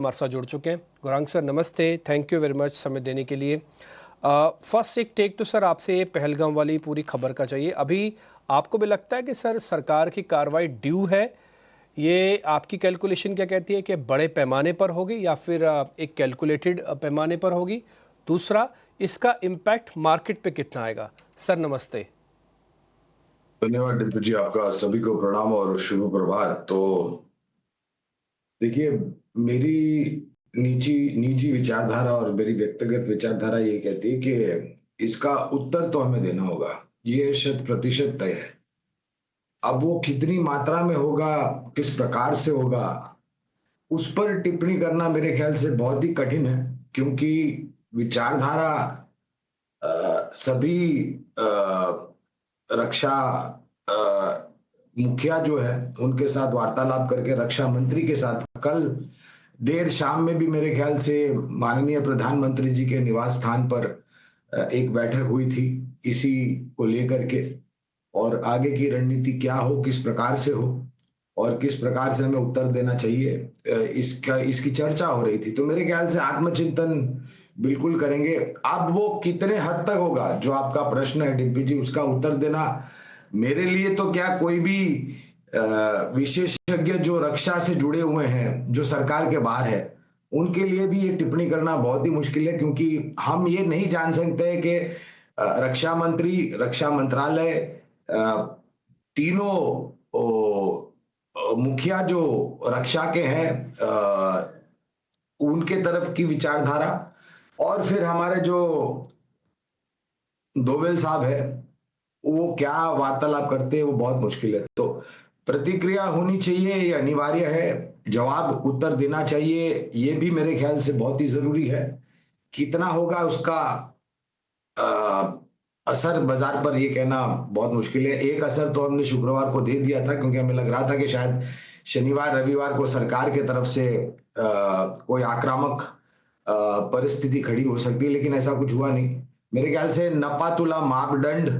हमारे साथ जुड़ चुके हैं। गौरांग सर नमस्ते, थैंक यू वेरी मच समय देने के लिए। फर्स्ट एक टेक तो सर आपसे ये पहलगाम वाली पूरी खबर का चाहिए। अभी आपको भी लगता है कि सर सरकार की कार्रवाई ड्यू है? ये आपकी कैलकुलेशन क्या कहती है कि बड़े पैमाने पर होगी या फिर एक कैलकुलेटेड पैमाने पर होगी? दूसरा, इसका इम्पैक्ट मार्केट पे कितना आएगा? सर नमस्ते। धन्यवाद डिम्पल जी, आपका सभी को प्रणाम और शुभ प्रभात। तो देखिए, मेरी निजी निजी विचारधारा और मेरी व्यक्तिगत विचारधारा ये कहती है कि इसका उत्तर तो हमें देना होगा, ये शत प्रतिशत तय है। अब वो कितनी मात्रा में होगा, किस प्रकार से होगा, उस पर टिप्पणी करना मेरे ख्याल से बहुत ही कठिन है, क्योंकि विचारधारा सभी रक्षा मुखिया जो है उनके साथ वार्तालाप करके, रक्षा मंत्री के साथ कल देर शाम में भी मेरे ख्याल से माननीय प्रधानमंत्री जी के निवास स्थान पर एक बैठक हुई थी इसी को लेकर के, और आगे की रणनीति क्या हो, किस प्रकार से हो और किस प्रकार से हमें उत्तर देना चाहिए, इसकी चर्चा हो रही थी। तो मेरे ख्याल से आत्मचिंतन बिल्कुल करेंगे। अब वो कितने हद तक होगा, जो आपका प्रश्न है डिम्पी जी, उसका उत्तर देना मेरे लिए तो क्या, कोई भी विशेषज्ञ जो रक्षा से जुड़े हुए हैं, जो सरकार के बाहर है, उनके लिए भी ये टिप्पणी करना बहुत ही मुश्किल है, क्योंकि हम ये नहीं जान सकते हैं कि रक्षा मंत्री, रक्षा मंत्रालय, तीनों मुखिया जो रक्षा के हैं, उनके तरफ की विचारधारा, और फिर हमारे जो डोवेल साहब है वो क्या वार्तालाप करते हैं, वो बहुत मुश्किल है। तो प्रतिक्रिया होनी चाहिए, ये अनिवार्य है। जवाब, उत्तर देना चाहिए, ये भी मेरे ख्याल से बहुत ही जरूरी है। कितना होगा उसका असर बाजार पर, ये कहना बहुत मुश्किल है। एक असर तो हमने शुक्रवार को दे दिया था, क्योंकि हमें लग रहा था कि शायद शनिवार रविवार को सरकार के तरफ से कोई आक्रामक परिस्थिति खड़ी हो सकती है, लेकिन ऐसा कुछ हुआ नहीं। मेरे ख्याल से नपातुला मापदंड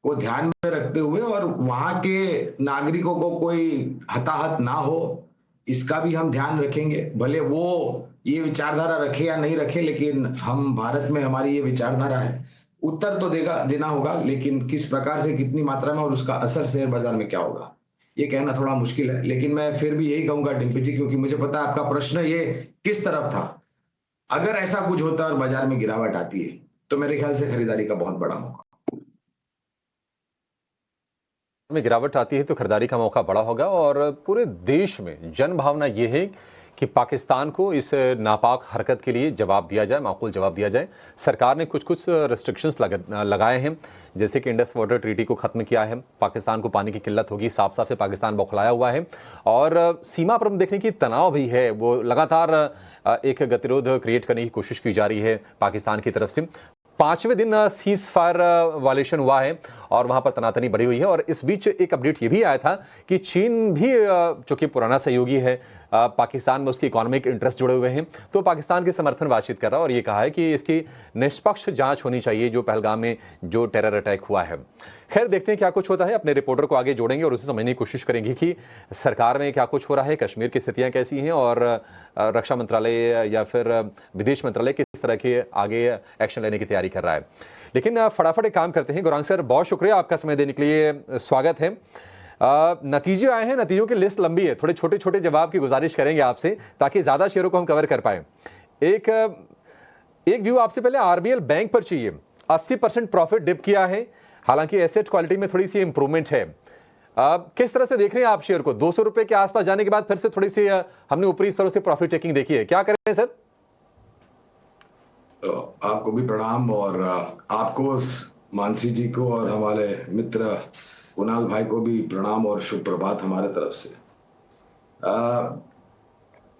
को ध्यान में रखते हुए और वहां के नागरिकों को कोई हताहत ना हो, इसका भी हम ध्यान रखेंगे। भले वो ये विचारधारा रखे या नहीं रखे, लेकिन हम भारत में हमारी ये विचारधारा है। उत्तर तो देना होगा, लेकिन किस प्रकार से, कितनी मात्रा में, और उसका असर शेयर बाजार में क्या होगा, ये कहना थोड़ा मुश्किल है। लेकिन मैं फिर भी यही कहूंगा डिम्पी जी, क्योंकि मुझे पता है आपका प्रश्न ये किस तरफ था। अगर ऐसा कुछ होता है और बाजार में गिरावट आती है, तो मेरे ख्याल से खरीदारी का बहुत बड़ा मौका में गिरावट आती है तो खरीदारी का मौका बड़ा होगा। और पूरे देश में जन भावना यह है कि पाकिस्तान को इस नापाक हरकत के लिए जवाब दिया जाए, माकूल जवाब दिया जाए। सरकार ने कुछ कुछ रेस्ट्रिक्शंस लगाए हैं, जैसे कि इंडस वाटर ट्रीटी को ख़त्म किया है। पाकिस्तान को पानी की किल्लत होगी, साफ साफ है पाकिस्तान बौखलाया हुआ है। और सीमा पर हम देखने की तनाव भी है, वो लगातार एक गतिरोध क्रिएट करने की कोशिश की जा रही है पाकिस्तान की तरफ से। 5वें दिन सीज फायर वायलेशन हुआ है और वहां पर तनातनी बढ़ी हुई है। और इस बीच एक अपडेट ये भी आया था कि चीन भी, जो कि पुराना सहयोगी है पाकिस्तान में, उसके इकोनॉमिक इंटरेस्ट जुड़े हुए हैं, तो पाकिस्तान के समर्थन बातचीत कर रहा है और ये कहा है कि इसकी निष्पक्ष जांच होनी चाहिए जो पहलगाम में जो टेरर अटैक हुआ है। खैर, देखते हैं क्या कुछ होता है। अपने रिपोर्टर को आगे जोड़ेंगे और उसे समझने की कोशिश करेंगे कि सरकार में क्या कुछ हो रहा है, कश्मीर की स्थितियां कैसी हैं और रक्षा मंत्रालय या फिर विदेश मंत्रालय किस तरह के आगे एक्शन लेने की तैयारी कर रहा है। लेकिन फटाफट एक काम करते हैं। गौरांग सर, बहुत शुक्रिया आपका समय देने के लिए, स्वागत है। नतीजे आए हैं, नतीजों की लिस्ट लंबी है, थोड़े छोटे छोटे जवाब की गुजारिश करेंगे आपसे ताकि ज्यादा शेयरों को हम कवर कर पाए। एक व्यू आपसे पहले आरबीएल बैंक पर चाहिए। 80% प्रॉफिट डिप किया है, हालांकि एसेट क्वालिटी में थोड़ी सी इंप्रूवमेंट है। किस तरह से देख रहे हैं आप शेयर को? 200 रुपए के आसपास जाने के बाद फिर से थोड़ी सी हमने ऊपरी स्तरों से प्रॉफिट टेकिंग देखी है, क्या करें सर? आपको भी प्रणाम, और आपको, मानसी जी को, और हमारे मित्र कुणाल भाई को भी प्रणाम और शुभ प्रभात हमारे तरफ से।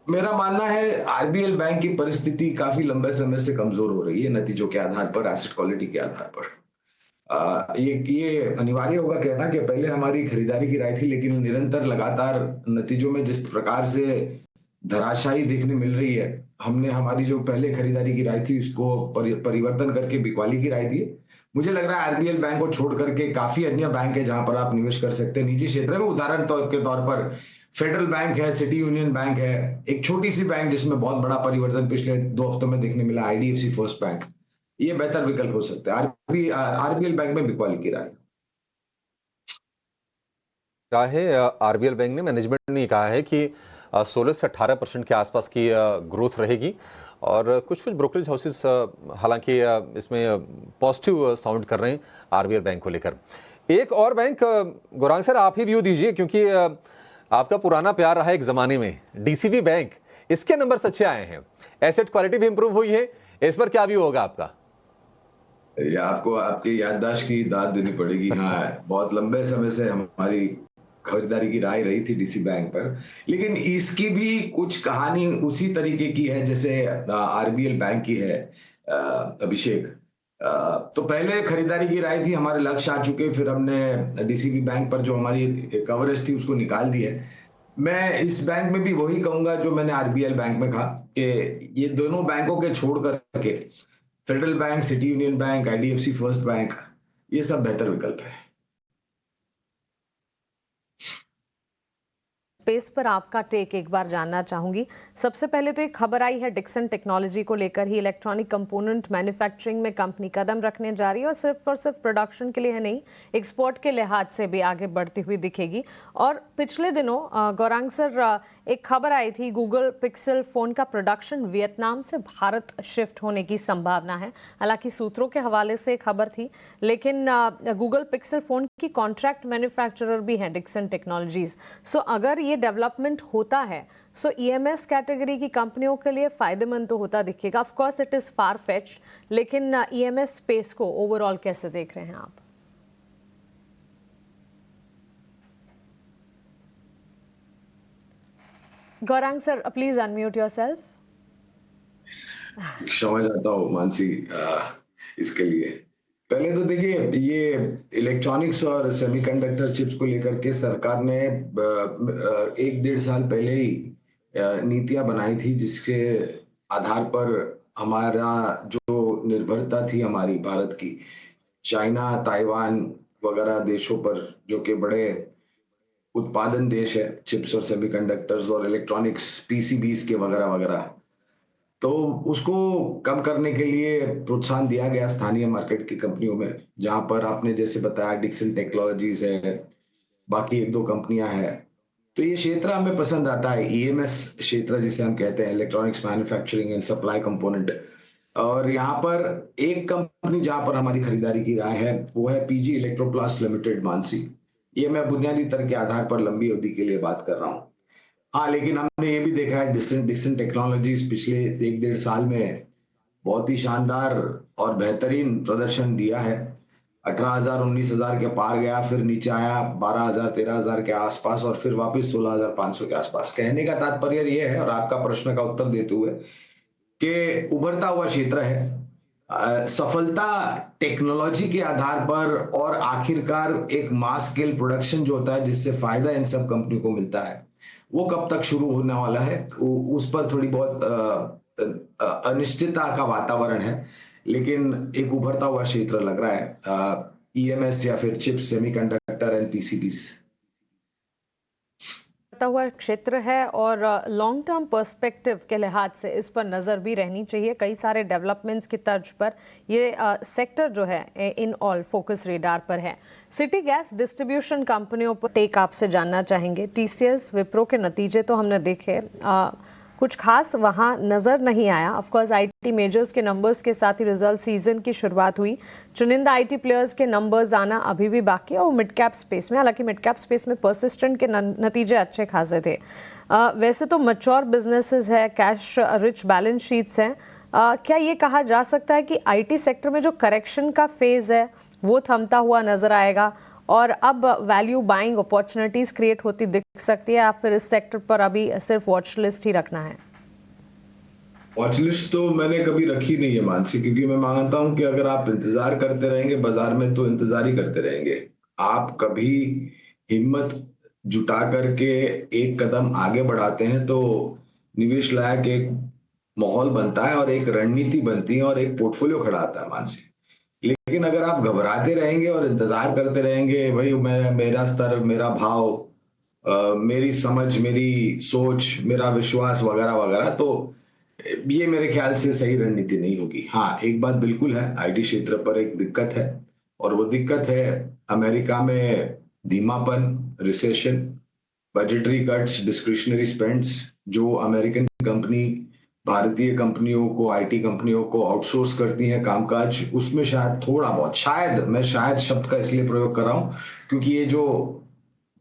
मेरा मानना है आरबीएल बैंक की परिस्थिति काफी लंबे समय से कमजोर हो रही है, नतीजों के आधार पर, एसेट क्वालिटी के आधार पर। ये अनिवार्य होगा कहना कि पहले हमारी खरीदारी की राय थी, लेकिन निरंतर लगातार नतीजों में जिस प्रकार से धराशायी देखने मिल रही है, हमने हमारी जो पहले खरीदारी की राय थी उसको परिवर्तन करके बिकवाली की राय दी। मुझे लग रहा है आरबीएल बैंक को छोड़ करके काफी अन्य बैंक है जहां पर आप निवेश कर सकते हैं निजी क्षेत्र में। उदाहरण के तौर पर फेडरल बैंक है, सिटी यूनियन बैंक है, एक छोटी सी बैंक जिसमें बहुत बड़ा परिवर्तन पिछले 2 हफ्तों में देखने मिला, आईडीएफसी फर्स्ट बैंक, ये बेहतर विकल्प हो सकता है। आरबीएल बैंक में बिकवाली की राय कहा है आरबीएल बैंक ने, मैनेजमेंट ने कहा है कि 16 से 18% के आसपास की ग्रोथ रहेगी और कुछ ब्रोकरेज हाउसेस हालांकि इसमें पॉजिटिव साउंड कर रहे हैं आरबीएल बैंक को लेकर। एक और बैंक गौरांग सर आप ही व्यू दीजिए, क्योंकि आपका पुराना प्यार रहा एक जमाने में, डीसीबी बैंक, इसके नंबर अच्छे आए हैं, एसेट क्वालिटी भी इंप्रूव हुई है, इस पर क्या व्यू होगा आपका? ये आपको आपकी याददाश्त की दाद देनी पड़ेगी। हाँ, बहुत लंबे समय से हमारी खरीदारी की राय रही थी डीसी बैंक पर, लेकिन इसकी भी कुछ कहानी उसी तरीके की है जैसे आरबीएल बैंक की है। अभिषेक, तो पहले खरीदारी की राय थी, हमारे लक्ष्य आ चुके, फिर हमने डीसीबी बैंक पर जो हमारी कवरेज थी उसको निकाल दी है। मैं इस बैंक में भी वही कहूंगा जो मैंने आरबीएल बैंक में कहा कि ये दोनों बैंकों के छोड़ करके federal bank, city union bank, IDFC first bank, ये सब बेहतर विकल्प है। स्पेस पर आपका टेक एक बार जानना चाहूंगी। सबसे पहले तो एक खबर आई है डिक्सन टेक्नोलॉजी को लेकर ही, इलेक्ट्रॉनिक कंपोनेंट मैन्युफैक्चरिंग में कंपनी कदम रखने जा रही है और सिर्फ प्रोडक्शन के लिए है नहीं, एक्सपोर्ट के लिहाज से भी आगे बढ़ती हुई दिखेगी। और पिछले दिनों गौरांग सर एक खबर आई थी, गूगल पिक्सल फोन का प्रोडक्शन वियतनाम से भारत शिफ्ट होने की संभावना है। हालांकि सूत्रों के हवाले से खबर थी, लेकिन गूगल पिक्सल फोन की कॉन्ट्रैक्ट मैन्युफैक्चरर भी है डिक्सन टेक्नोलॉजीज। सो अगर ये डेवलपमेंट होता है सो ईएमएस कैटेगरी की कंपनियों के लिए फायदेमंद तो होता दिखेगा। Of course it is far fetch, लेकिन ईएमएस स्पेस को ओवरऑल कैसे देख रहे हैं आप? Gaurang sir please unmute yourself. क्षमा चाहता हूँ मानसी इसके लिए। पहले तो देखिए, ये इलेक्ट्रॉनिक्स और सेमीकंडक्टर चिप्स को लेकर के सरकार ने 1-1.5 साल पहले ही नीतियां बनाई थी, जिसके आधार पर हमारा जो निर्भरता थी हमारी भारत की चाइना, ताइवान वगैरह देशों पर, जो कि बड़े उत्पादन देश है चिप्स और सेमीकंडक्टर्स और इलेक्ट्रॉनिक्स, पीसीबीज के वगैरह वगैरह, तो उसको कम करने के लिए प्रोत्साहन दिया गया स्थानीय मार्केट की कंपनियों में, जहां पर आपने जैसे बताया डिक्सन टेक्नोलॉजीज है, बाकी 1-2 कंपनियां हैं। तो ये क्षेत्र हमें पसंद आता है, ईएमएस क्षेत्र जिसे हम कहते हैं, electronics manufacturing and supply component. और यहाँ पर एक कंपनी जहां पर हमारी खरीदारी की राय है वो है पीजी इलेक्ट्रोप्लास्ट लिमिटेड, मानसी। ये मैं बुनियादी तर्क के आधार पर लंबी अवधि के लिए बात कर रहा हूँ। हाँ, लेकिन हमने ये भी देखा है डिक्सन टेक्नोलॉजीज पिछले 1-1.5 साल में बहुत ही शानदार और बेहतरीन प्रदर्शन दिया है। 18,000-19,000 के पार गया, फिर नीचे आया 12,000-13,000 के आसपास और फिर वापस 16,500 के आसपास। कहने का तात्पर्य ये है, और आपका प्रश्न का उत्तर देते हुए, कि उभरता हुआ क्षेत्र है, सफलता टेक्नोलॉजी के आधार पर और आखिरकार एक मास स्केल प्रोडक्शन जो होता है जिससे फायदा इन सब कंपनी को मिलता है, वो कब तक शुरू होने वाला है उस पर थोड़ी बहुत अनिश्चितता का वातावरण है। लेकिन एक उभरता हुआ क्षेत्र लग रहा है ईएमएस या फिर चिप्स, सेमीकंडक्टर एंड पीसीबीज हुआ क्षेत्र है और लॉन्ग टर्म पर्सपेक्टिव के लिहाज से इस पर नज़र भी रहनी चाहिए। कई सारे डेवलपमेंट्स की तर्ज पर ये सेक्टर जो है इन ऑल फोकस रेडार पर है। सिटी गैस डिस्ट्रीब्यूशन कंपनियों पर टेक आपसे जानना चाहेंगे। टीसीएस, विप्रो के नतीजे तो हमने देखे, कुछ खास वहाँ नज़र नहीं आया। ऑफकोर्स आईटी मेजर्स के नंबर्स के साथ ही रिजल्ट सीजन की शुरुआत हुई। चुनिंदा आईटी प्लेयर्स के नंबर्स आना अभी भी बाकी है और मिड कैप स्पेस में, हालांकि मिड कैप स्पेस में परसिस्टेंट के नतीजे अच्छे खासे थे। वैसे तो मैच्योर बिजनेसेस है, कैश रिच बैलेंस शीट्स हैं। क्या ये कहा जा सकता है कि आईटी सेक्टर में जो करेक्शन का फेज है वो थमता हुआ नजर आएगा और अब वैल्यू बाइंग अपॉर्चुनिटीज क्रिएट होती दिख सकती है, या फिर इस सेक्टर पर अभी सिर्फ वॉच लिस्ट ही रखना है? वॉच लिस्ट तो मैंने कभी रखी नहीं है मानसी, क्योंकि मैं मानता हूं कि अगर आप इंतजार करते रहेंगे बाजार में तो इंतजार ही करते रहेंगे। आप कभी हिम्मत जुटा करके एक कदम आगे बढ़ाते हैं तो निवेश लायक एक माहौल बनता है और एक रणनीति बनती है और एक पोर्टफोलियो खड़ा आता है मानसी। लेकिन अगर आप घबराते रहेंगे और इंतजार करते रहेंगे, भाई मेरा स्तर, मेरा भाव, मेरी समझ, मेरी सोच, मेरा विश्वास वगैरह वगैरह, तो ये मेरे ख्याल से सही रणनीति नहीं होगी। हाँ, एक बात बिल्कुल है, आईटी क्षेत्र पर एक दिक्कत है, और वो दिक्कत है अमेरिका में धीमापन, recession, budgetary cuts, discretionary spends. जो अमेरिकन कंपनी भारतीय कंपनियों को, आईटी कंपनियों को आउटसोर्स करती हैं कामकाज, उसमें शायद थोड़ा बहुत, शायद, मैं शायद शब्द का इसलिए प्रयोग कर रहा हूं क्योंकि ये जो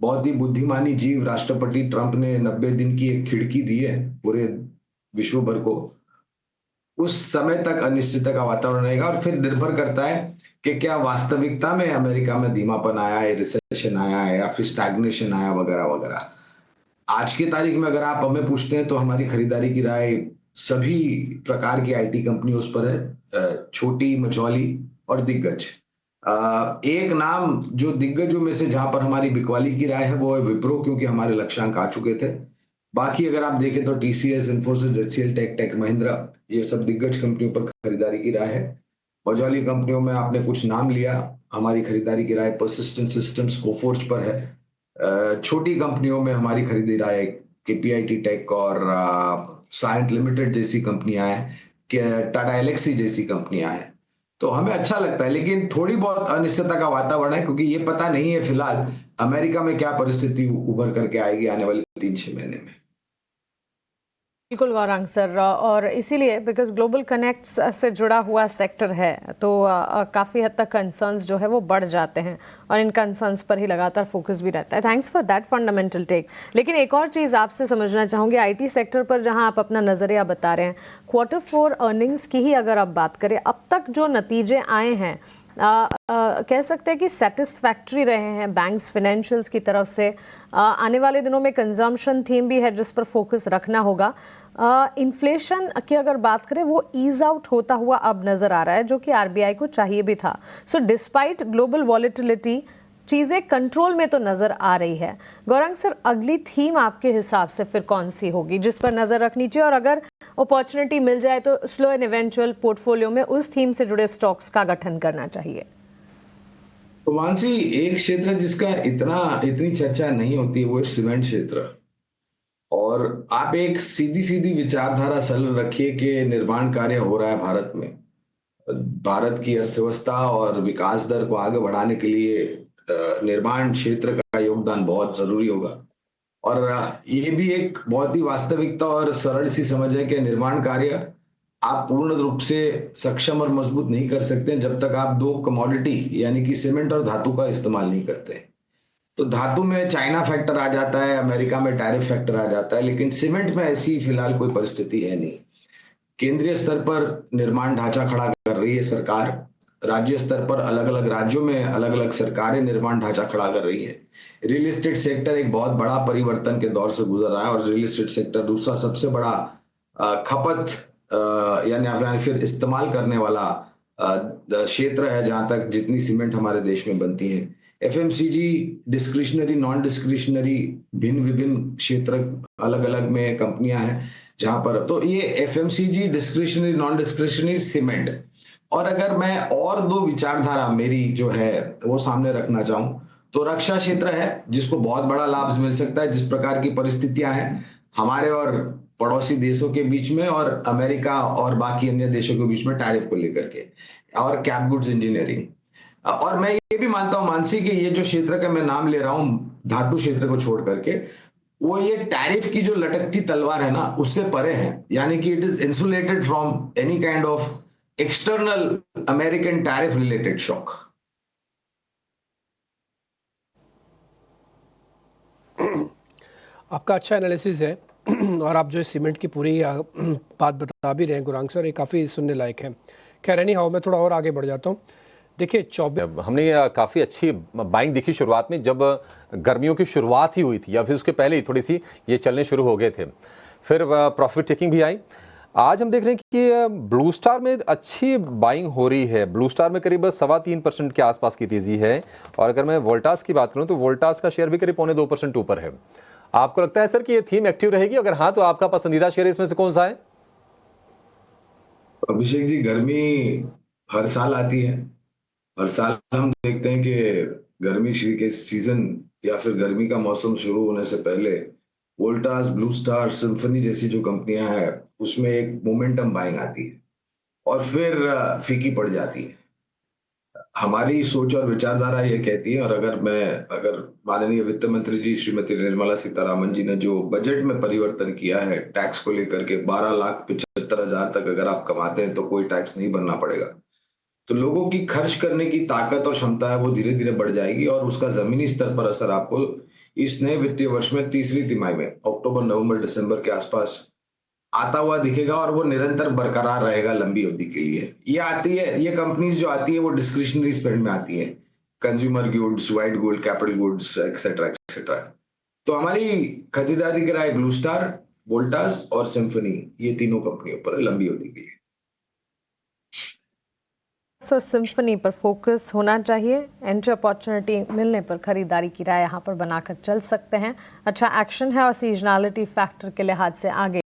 बहुत ही बुद्धिमानी जीव राष्ट्रपति ट्रंप ने 90 दिन की एक खिड़की दी है पूरे विश्व भर को, उस समय तक अनिश्चितता का वातावरण रहेगा, और फिर निर्भर करता है कि क्या वास्तविकता में अमेरिका में धीमापन आया है, रिसेशन आया है, या फिर स्टैग्नेशन आया वगैरह वगैरह। आज की तारीख में अगर आप हमें पूछते हैं तो हमारी खरीदारी की राय सभी प्रकार की आईटी कंपनियों उस पर है, छोटी, मझौली और दिग्गज। एक नाम जो दिग्गजों में से जहां पर हमारी बिकवाली की राय है वो है विप्रो, क्योंकि हमारे लक्ष्यांक आ चुके थे। बाकी अगर आप देखें तो TCS, Infosys, HCL, tech Mahindra, ये सब दिग्गज कंपनियों पर खरीदारी की राय है। मझौली कंपनियों में आपने कुछ नाम लिया, हमारी खरीदारी की राय परसिस्टेंट सिस्टम्स, कोफोर्ज पर है। छोटी कंपनियों में हमारी खरीदी राय केपीआईटी टेक और साइंट लिमिटेड जैसी कंपनियां हैं, टाटा एलेक्सी जैसी कंपनियां हैं। तो हमें अच्छा लगता है, लेकिन थोड़ी बहुत अनिश्चितता का वातावरण है, क्योंकि ये पता नहीं है फिलहाल अमेरिका में क्या परिस्थिति उभर करके आएगी आने वाले 3-6 महीने में। बिल्कुल गौरांग सर, और इसीलिए बिकॉज ग्लोबल कनेक्ट्स से जुड़ा हुआ सेक्टर है तो काफ़ी हद तक कंसर्न्स जो है वो बढ़ जाते हैं, और इन कंसर्न्स पर ही लगातार फोकस भी रहता है। Thanks for that fundamental tech. लेकिन एक और चीज़ आपसे समझना चाहूँगी, आईटी सेक्टर पर जहां आप अपना नज़रिया बता रहे हैं, Q4 अर्निंग्स की ही अगर आप बात करें, अब तक जो नतीजे आए हैं कह सकते हैं कि सेटिस्फैक्ट्री रहे हैं बैंक्स, फाइनेंशियल्स की तरफ से। आने वाले दिनों में कंजम्पशन थीम भी है जिस पर फोकस रखना होगा। इन्फ्लेशन की अगर बात करें वो ईज आउट होता हुआ अब नजर आ रहा है, जो कि आरबीआई को चाहिए भी था। सो डिस्पाइट ग्लोबल वॉलेटिलिटी चीजें कंट्रोल में तो नजर आ रही है। गौरांग सर, अगली थीम आपके हिसाब से फिर कौन सी होगी जिस पर नजर रखनी चाहिए, और अगर अपॉर्चुनिटी मिल जाए तो स्लो एंड इवेंचुअल पोर्टफोलियो में उस थीम से जुड़े स्टॉक्स का गठन करना चाहिए? तो मानसी, एक क्षेत्र जिसका इतनी चर्चा नहीं होती वो है सीमेंट क्षेत्र। और आप एक सीधी सीधी विचारधारा सरल रखिए कि निर्माण कार्य हो रहा है भारत में, भारत की अर्थव्यवस्था और विकास दर को आगे बढ़ाने के लिए निर्माण क्षेत्र का योगदान बहुत जरूरी होगा। और ये भी एक बहुत ही वास्तविकता और सरल सी समझ है कि निर्माण कार्य आप पूर्ण रूप से सक्षम और मजबूत नहीं कर सकते जब तक आप दो कमोडिटी यानी कि सीमेंट और धातु का इस्तेमाल नहीं करते। तो धातु में चाइना फैक्टर आ जाता है, अमेरिका में टैरिफ फैक्टर आ जाता है, लेकिन सीमेंट में ऐसी फिलहाल कोई परिस्थिति है नहीं। केंद्रीय स्तर पर निर्माण ढांचा खड़ा कर रही है सरकार, राज्य स्तर पर अलग अलग राज्यों में अलग अलग सरकारें निर्माण ढांचा खड़ा कर रही है। रियल एस्टेट सेक्टर एक बहुत बड़ा परिवर्तन के दौर से गुजर रहा है, और रियल एस्टेट सेक्टर दूसरा सबसे बड़ा खपत यानी फिर इस्तेमाल करने वाला क्षेत्र है जहां तक जितनी सीमेंट हमारे देश में बनती है। एफएमसीजी, डिस्क्रिशनरी, नॉन डिस्क्रिशनरी, भिन्न विभिन्न क्षेत्र अलग अलग में कंपनियां हैं जहां पर, तो ये FMCG, discretionary, non discretionary, cement. और अगर मैं और दो विचारधारा मेरी जो है वो सामने रखना चाहूं तो रक्षा क्षेत्र है जिसको बहुत बड़ा लाभ मिल सकता है जिस प्रकार की परिस्थितियां हैं हमारे और पड़ोसी देशों के बीच में, और अमेरिका और बाकी अन्य देशों के बीच में टैरिफ को लेकर के, और कैप गुड्स इंजीनियरिंग। और मैं ये भी मानता हूं मानसी कि ये जो क्षेत्र का मैं नाम ले रहा हूं धातु क्षेत्र को छोड़ करके, वो ये टैरिफ की जो लटकती तलवार है ना उससे परे है, यानी कि it is insulated from any kind of external American tariff related shock. आपका अच्छा एनालिसिस है और आप जो सीमेंट की पूरी बात बता भी रहे हैं गुरांग सर, ये काफ़ी सुनने लायक है। खैर एनी हाउ, मैं थोड़ा और आगे बढ़ जाता हूँ। देखिए 24 हमने काफ़ी अच्छी बाइंग दिखी शुरुआत में, जब गर्मियों की शुरुआत ही हुई थी या फिर उसके पहले ही थोड़ी सी ये चलने शुरू हो गए थे, फिर प्रॉफिट टेकिंग भी आई। आज हम देख रहे हैं कि ब्लू स्टार में अच्छी बाइंग हो रही है। ब्लू स्टार में करीब 3.25% के आसपास की तेजी है, और अगर मैं वोल्टास की बात करूं तो वोल्टास का शेयर भी करीब 2.25% ऊपर है। आपको लगता है सर कि ये थीम एक्टिव रहेगी? अगर हाँ तो आपका पसंदीदा शेयर इसमें से कौन सा है? अभिषेक जी, गर्मी हर साल आती है, हर साल हम देखते हैं कि गर्मी के सीजन या फिर गर्मी का मौसम शुरू होने से पहले वोल्टास, ब्लू स्टार, सिम्फनी जैसी जो कंपनियां हैं उसमें एक मोमेंटम बाइंग आती है और फिर फीकी पड़ जाती है। हमारी सोच और विचारधारा ये कहती है, और अगर माननीय वित्त मंत्री जी श्रीमती निर्मला सीतारामन जी ने जो बजट में परिवर्तन किया है टैक्स को लेकर के 12,75,000 तक अगर आप कमाते हैं तो कोई टैक्स नहीं भरना पड़ेगा, तो लोगों की खर्च करने की ताकत और क्षमता है वो धीरे धीरे बढ़ जाएगी और उसका जमीनी स्तर पर असर आपको इस नए वित्तीय वर्ष में तीसरी तिमाही में अक्टूबर, नवंबर, दिसंबर के आसपास आता हुआ दिखेगा और वो निरंतर बरकरार रहेगा लंबी अवधि के लिए। ये कंपनीज जो आती है वो डिस्क्रिशनरी स्पेंड में आती है, consumer goods, white gold, capital goods, etcetera etcetera. तो हमारी खरीदारी की राय ब्लू स्टार, वोल्टास और सिम्फनी, ये तीनों कंपनियों पर है लंबी अवधि के लिए। सर सिम्फनी पर फोकस होना चाहिए, एंट्री अपॉर्चुनिटी मिलने पर खरीदारी की राय यहाँ पर बनाकर चल सकते हैं। अच्छा एक्शन है और सीजनलिटी फैक्टर के लिहाज से आगे